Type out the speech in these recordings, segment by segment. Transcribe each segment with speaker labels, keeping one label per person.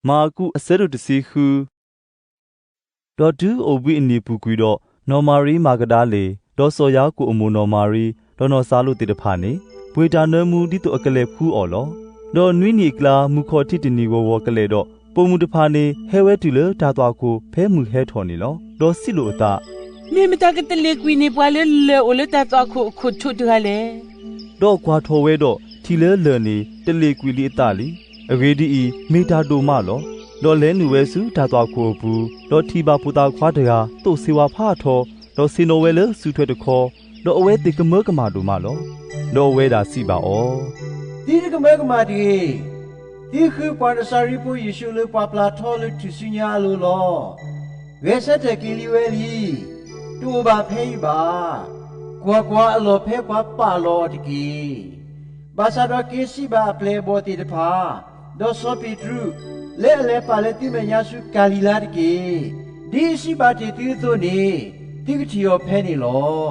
Speaker 1: มากูเสรุตสีคูดอดูโอบินีปุกุยดอนอมารีมากดาเลดอโซยากูอมูนอมารีดอนอซาลุติดพานีပွေတာနမှုဒီတုအကလေဖူးအော်လောဒေါ်နွိနီကလာမူခေါ်တိတနီဝဝကလေတော့ပုံမှုတဖာနေဟဲဝဲတူလတာသွားကိုဖဲမှုဟဲထော်နေလောဒေါ်စီလိုအတာ
Speaker 2: မေမတာကတလေကွီနေပွာလေလေအိုလေတာသွားခုခုထုတရလေ
Speaker 1: ဒေါ်ကွာထော်ဝဲတော့ထီလဲလန်နေတလေကွီလီအတာလီအဂေဒီမီတာတိုမလောဒေါ်လဲနူဝဲစုတာသွားကိုဘူးဒေါ်ထီပါပူတာခွာတရာတုတ်စီဝါဖာထော်ဒေါ်စီနိုဝဲလစူထွဲတခေါ်ဒေါ်အဝဲတေကမေကမာတိုမလောဒေါ်ဝဲတာစီပါအော
Speaker 3: ဒီကမေကမာဒီဒီခုပွားစာရီပူယေရှုလေပွာပလာထော်လေသူစညာလိုလောဝဲဆက်တဲ့ကီလီဝဲလီတူပါဖဲပါကွာအလောဖဲကွာပါလောတကီဘာသာတော့ကေစီပါပလေဘောတီတဖာဒေါ်ဆိုပီထရူလဲပါလေတိမညာစုကာလီလာတကီဒီစီပါတီတီသို့နေတိကချီယောဖဲနေလော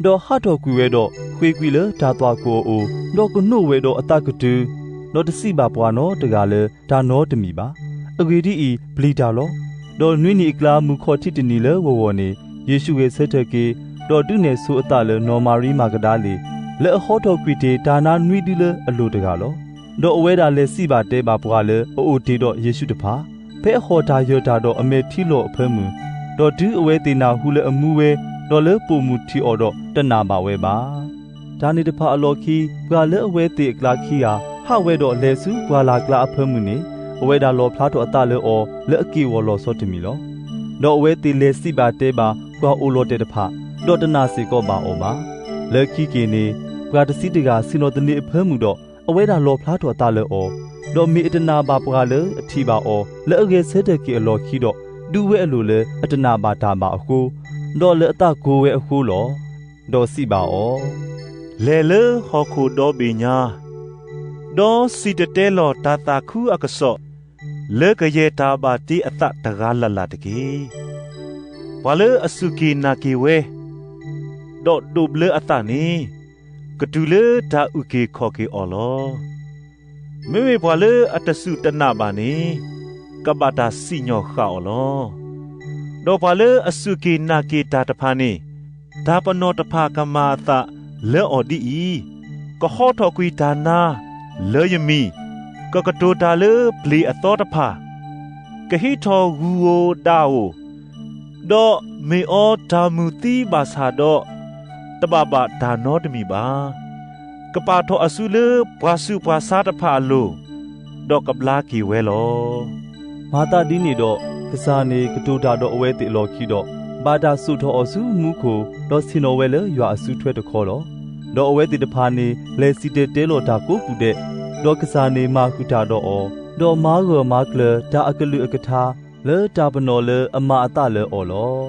Speaker 1: ဒေါ်ဟာတော်ကွေဝဲတော့ခွေကွေလဒါသွားကိုအိုဒေါ်ကနို့ဝဲတော့အတကတူဒေါ်တစီပါပွားနော်တကလေဒါနောတမီပါအဂေဒီဘလီတာလောဒေါ်နွိနီကလာမူခေါ်တိတနီလေဝဝနေယေရှုရဲ့ဆက်တကေဒေါ်တုနေဆူအတလေနော်မာရီမာကဒါလီလေအဟောတော်ကွေတေဒါနာနွိဒီလေအလိုတကလောဒေါ်အဝဲတာလေစီပါတဲပါပွားလေအိုတေတော့ယေရှုတဖာဖဲအဟောတာယောတာတော့အမေထီလို့အဖဲမှုဒေါ်ဒူအဝဲတေနာဟူလေအမှုဝဲဒေါ်လေပုံမှုထီအော်တော့တနာပါဝဲပါဒါနေတဖာအလော်ခီဘွာလေအဝဲတေကလာခီယာဟဝဲတော့လေစုဘွာလာကလာအဖဲမှုနေအဝဲတာလော်ဖလားတော့အတလေအော်လေအကီဝလော်စောတမီလောဒေါ်အဝဲတေလေစီပါတဲပါဘွာအိုလော်တဲတဖာဒေါ်တနာစီကောပါအော်ပါလေခီကီနေဘွာတစီတကစီနိုတနေအဖဲမှုတော့အဝဲတာလော်ဖလားတော့အတလေအော်ဒေါ်မီအတနာပါဘွာလေအထီပါအော်လေအကဲဆဲတဲ့ကီအလော်ခီတော့ဒူဝဲအလိုလေအတနာပါတာပါအခုဒေါ်လေအတကိုဝဲအခုလောဒေါ်စီပါအော်
Speaker 4: လေလေဟောခုဒေါ်ပညာဒေါ်စီတတဲလောတာတာခုအကဆော့လေကရေတာပါတီအတတကားလလတကေဝါလေအစုကီနာကီဝဲဒေါ်ဒုဘလေအတနီကတူလေဒါဥကေခေါ်ကေအော်လောမေမေဘွာလေအတစုတနာပါနီကဘာတာစီညောခါအော်လောဒေါ်ဘွာလေအစုကီနာကီတာတဖာနီဒါပနောတဖာကမာတာလေအော်ဒီကဟောထောကွီဒါနာလေယမီကကတိုတာလေပလီအသောတဖာကဟိထောဂူဝဒါဝဒေါ်မေအောဒါမူတီဘာသာဒေါ်တဘဘာဒါနောတမီပါကပါထောအဆူလေဘွာစုဘွာစာတဖာလိုဒေါ်ကပလာကီဝဲလော
Speaker 1: မာတာဒီနေတော့ကစားနေကတိုတာတော့အဝဲတေလော်ခီတော့ဘာတာစုထောအဆူမူခိုဒေါ်စင်နိုဝဲလေရွာအဆူထွဲတခေါ်တော့ဒေါ်အဝဲတေတဖာနေလေစီတေတဲလော်တာကိုပူတဲ့ဒေါ်ကစားနေမာခုတာတော့အော်ဒေါ်မာဂောမာကလဒါအကလူအကထာလေတာပနော်လေအမအတလေအော်လော